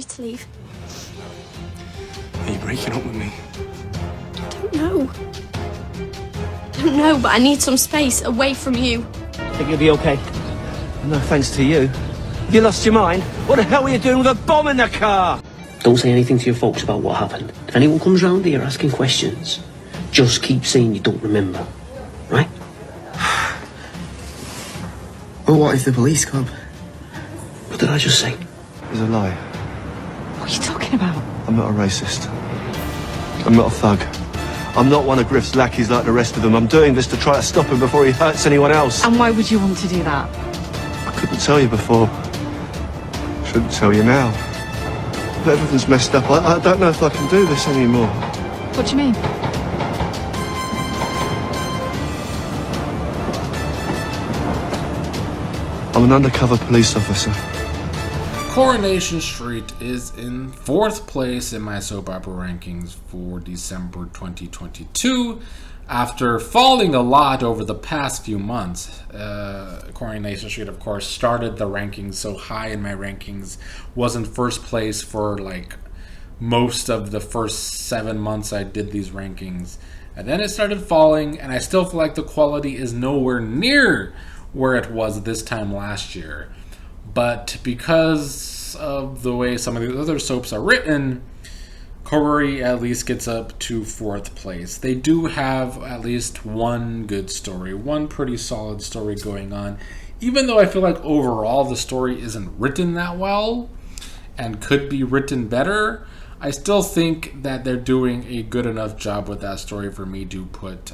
you to leave. Are you breaking up with me? I don't know, but I need some space away from you. Think you'll be okay? No thanks to you. Have you lost your mind? What the hell were you doing with a bomb in the car? Don't say anything to your folks about what happened. If anyone comes round here asking questions, just keep saying you don't remember. Right? But what if the police come? What did I just say? It's a lie. What are you talking about? I'm not a racist. I'm not a thug. I'm not one of Griff's lackeys like the rest of them. I'm doing this to try to stop him before he hurts anyone else. And why would you want to do that? I couldn't tell you before. Shouldn't tell you now. But everything's messed up. I don't know if I can do this anymore. What do you mean? I'm an undercover police officer. Coronation Street is in 4th place in my soap opera rankings for December 2022. After falling a lot over the past few months, Coronation Street, of course, started the rankings so high in my rankings, was in 1st place for like most of the first 7 months I did these rankings. And then it started falling, and I still feel like the quality is nowhere near where it was this time last year. But because of the way some of the other soaps are written, Corey at least gets up to 4th place. They do have at least one good story, one pretty solid story going on. Even though I feel like overall the story isn't written that well and could be written better, I still think that they're doing a good enough job with that story for me to put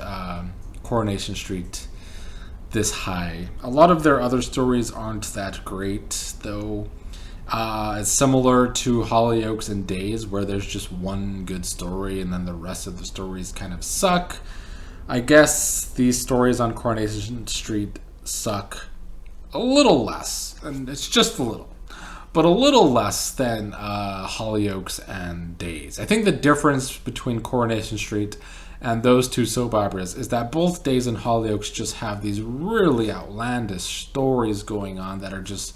Coronation Street this high. A lot of their other stories aren't that great, though. It's similar to Hollyoaks and Days, where there's just one good story and then the rest of the stories kind of suck. I guess these stories on Coronation Street suck a little less, and it's just a little, but a little less than Hollyoaks and Days. I think the difference between Coronation Street and those two soap operas is that both Days and Hollyoaks just have these really outlandish stories going on that are just,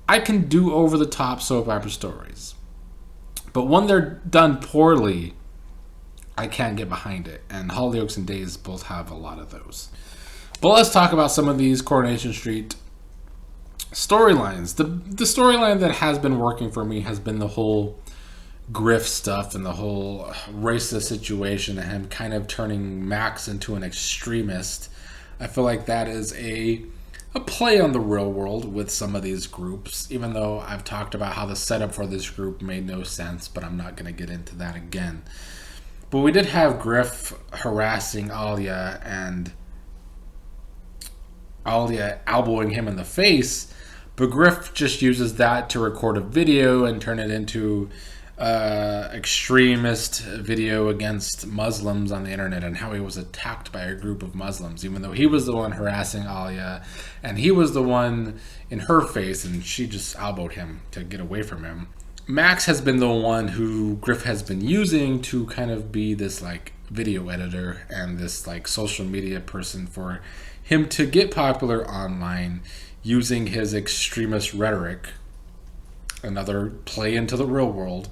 I can do over-the-top soap opera stories. But when they're done poorly, I can't get behind it. And Hollyoaks and Days both have a lot of those. But let's talk about some of these Coronation Street storylines. The storyline that has been working for me has been the whole Griff stuff and the whole racist situation and him kind of turning Max into an extremist. I feel like that is a play on the real world with some of these groups, even though I've talked about how the setup for this group made no sense, but I'm not going to get into that again. But we did have Griff harassing Alia and Alia elbowing him in the face, but Griff just uses that to record a video and turn it into extremist video against Muslims on the internet and how he was attacked by a group of Muslims, even though he was the one harassing Alia and he was the one in her face and she just elbowed him to get away from him. Max has been the one who Griff has been using to kind of be this like video editor and this like social media person for him to get popular online using his extremist rhetoric. Another play into the real world.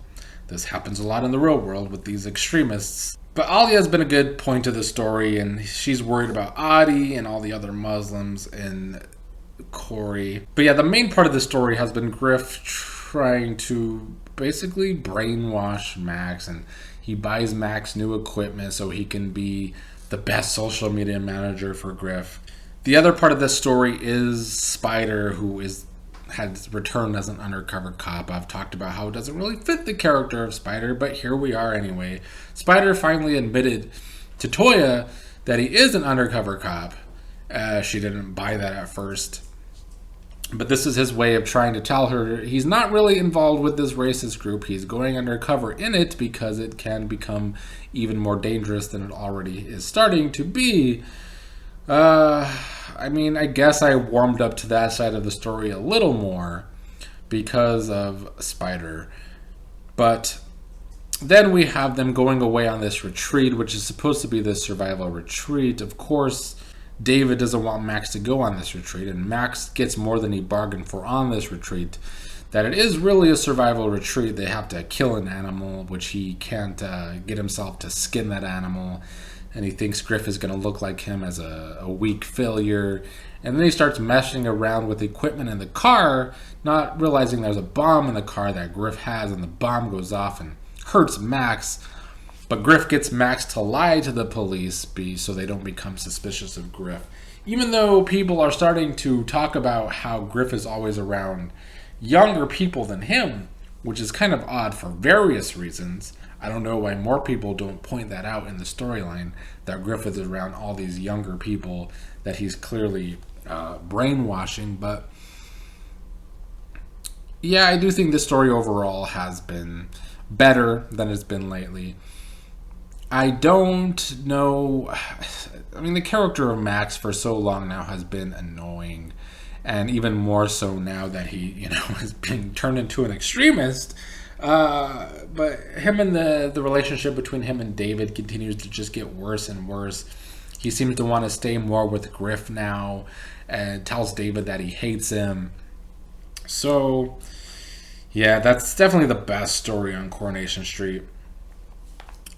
This happens a lot in the real world with these extremists. But Alia has been a good point to the story, and she's worried about Adi and all the other Muslims and Corey. But yeah, the main part of the story has been Griff trying to basically brainwash Max, and he buys Max new equipment so he can be the best social media manager for Griff. The other part of this story is Spider, who has returned as an undercover cop. I've talked about how it doesn't really fit the character of Spider, but here we are anyway. Spider finally admitted to Toya that he is an undercover cop. She didn't buy that at first. But this is his way of trying to tell her he's not really involved with this racist group. He's going undercover in it because it can become even more dangerous than it already is starting to be. I mean, I guess I warmed up to that side of the story a little more because of Spider. But then we have them going away on this retreat, which is supposed to be this survival retreat. Of course, David doesn't want Max to go on this retreat, and Max gets more than he bargained for on this retreat. that it is really a survival retreat. They have to kill an animal, which he can't get himself to skin that animal. And he thinks Griff is going to look like him as a weak failure. And then he starts messing around with the equipment in the car, not realizing there's a bomb in the car that Griff has, and the bomb goes off and hurts Max. But Griff gets Max to lie to the police so they don't become suspicious of Griff. Even though people are starting to talk about how Griff is always around younger people than him, which is kind of odd for various reasons. I don't know why more people don't point that out in the storyline, that Griff is around all these younger people that he's clearly brainwashing. But yeah, I do think this story overall has been better than it's been lately. I don't know. I mean, the character of Max for so long now has been annoying, and even more so now that he, has been turned into an extremist. But him and the relationship between him and David continues to just get worse and worse. He seems to want to stay more with Griff now, and tells David that he hates him. So, yeah, that's definitely the best story on Coronation Street.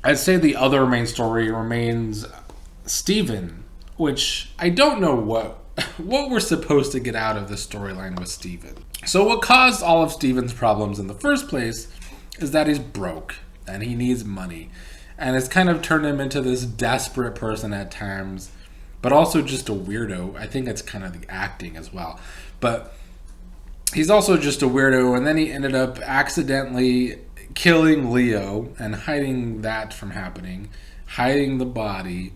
I'd say the other main story remains Steven, which I don't know what we're supposed to get out of the storyline with Steven. So what caused all of Steven's problems in the first place is that he's broke and he needs money. And it's kind of turned him into this desperate person at times, but also just a weirdo. I think it's kind of the acting as well. But he's also just a weirdo, and then he ended up accidentally killing Leo and hiding that from happening, hiding the body.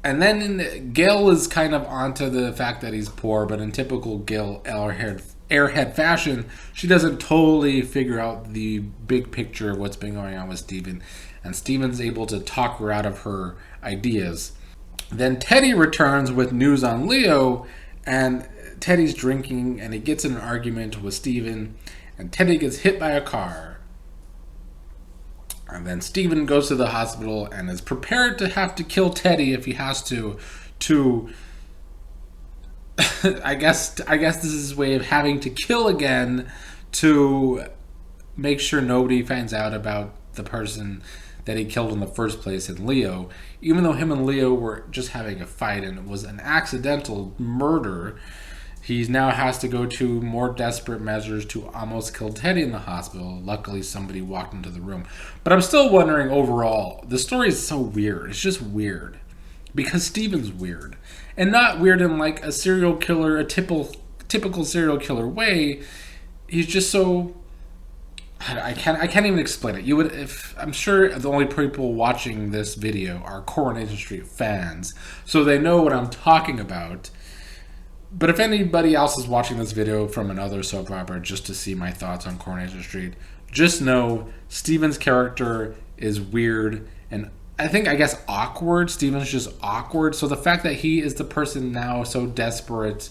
And then Gil is kind of onto the fact that he's poor, but in typical Gil airhead fashion, she doesn't totally figure out the big picture of what's been going on with Steven. And Steven's able to talk her out of her ideas. Then Teddy returns with news on Leo, and Teddy's drinking, and he gets in an argument with Steven, and Teddy gets hit by a car. And then Steven goes to the hospital and is prepared to have to kill Teddy if he has to I guess this is his way of having to kill again to make sure nobody finds out about the person that he killed in the first place, in Leo. Even though him and Leo were just having a fight and it was an accidental murder, he now has to go to more desperate measures to almost kill Teddy in the hospital. Luckily, somebody walked into the room. But I'm still wondering overall, the story is so weird. It's just weird. Because Steven's weird. And not weird in like a serial killer, a typical serial killer way. He's just so... I can't even explain it. I'm sure the only people watching this video are Coronation Street fans, so they know what I'm talking about. But if anybody else is watching this video from another soap opera just to see my thoughts on Coronation Street, just know Steven's character is weird and I guess awkward. Steven's just awkward. So the fact that he is the person now so desperate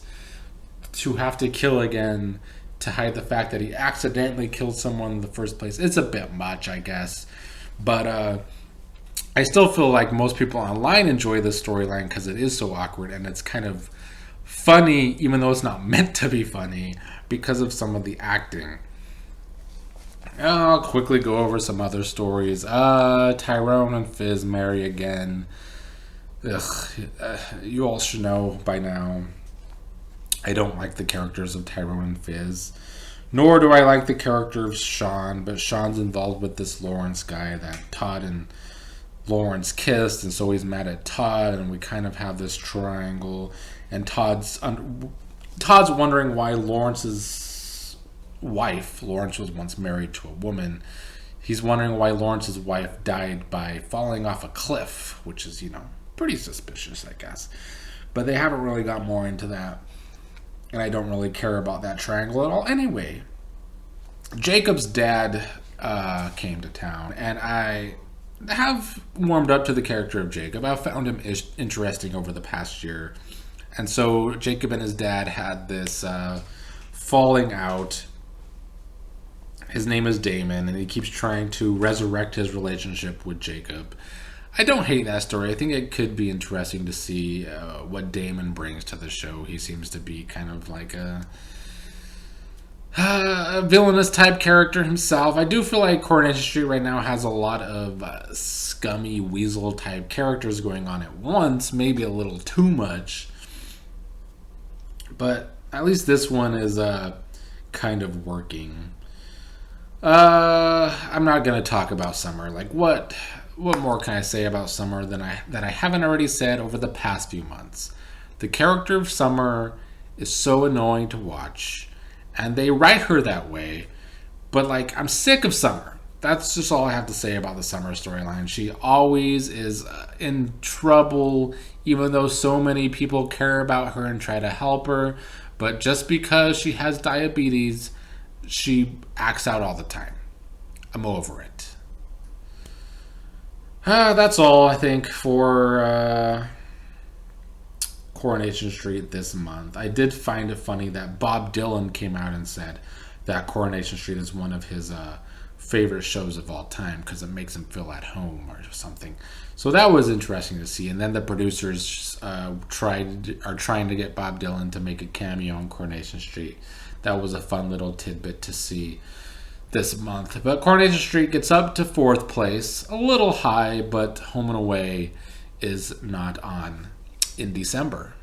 to have to kill again to hide the fact that he accidentally killed someone in the first place, it's a bit much, I guess. But I still feel like most people online enjoy this storyline because it is so awkward and it's kind of funny, even though it's not meant to be funny, because of some of the acting. I'll quickly go over some other stories. Tyrone and Fizz marry again. You all should know by now, I don't like the characters of Tyrone and Fizz. Nor do I like the character of Sean, but Sean's involved with this Lawrence guy that Todd and Lawrence kissed, and so he's mad at Todd, and we kind of have this triangle. And Todd's wondering why Lawrence's wife, Lawrence was once married to a woman, he's wondering why Lawrence's wife died by falling off a cliff, which is, pretty suspicious, I guess. But they haven't really got more into that. And I don't really care about that triangle at all. Anyway, Jacob's dad came to town, and I have warmed up to the character of Jacob. I've found him interesting over the past year. And so Jacob and his dad had this falling out. His name is Damon, and he keeps trying to resurrect his relationship with Jacob. I don't hate that story. I think it could be interesting to see what Damon brings to the show. He seems to be kind of like villainous type character himself. I do feel like Coronation Street right now has a lot of scummy weasel type characters going on at once, maybe a little too much. But at least this one is kind of working. I'm not gonna talk about Summer. Like what more can I say about Summer than that I haven't already said over the past few months? The character of Summer is so annoying to watch. And they write her that way. But, like, I'm sick of Summer. That's just all I have to say about the Summer storyline. She always is in trouble, even though so many people care about her and try to help her. But just because she has diabetes, she acts out all the time. I'm over it. That's all, I think, for Coronation Street this month. I did find it funny that Bob Dylan came out and said that Coronation Street is one of his favorite shows of all time because it makes him feel at home or something. So that was interesting to see. And then the producers are trying to get Bob Dylan to make a cameo on Coronation Street. That was a fun little tidbit to see this month. But Coronation Street gets up to 4th place, a little high, but Home and Away is not on in December.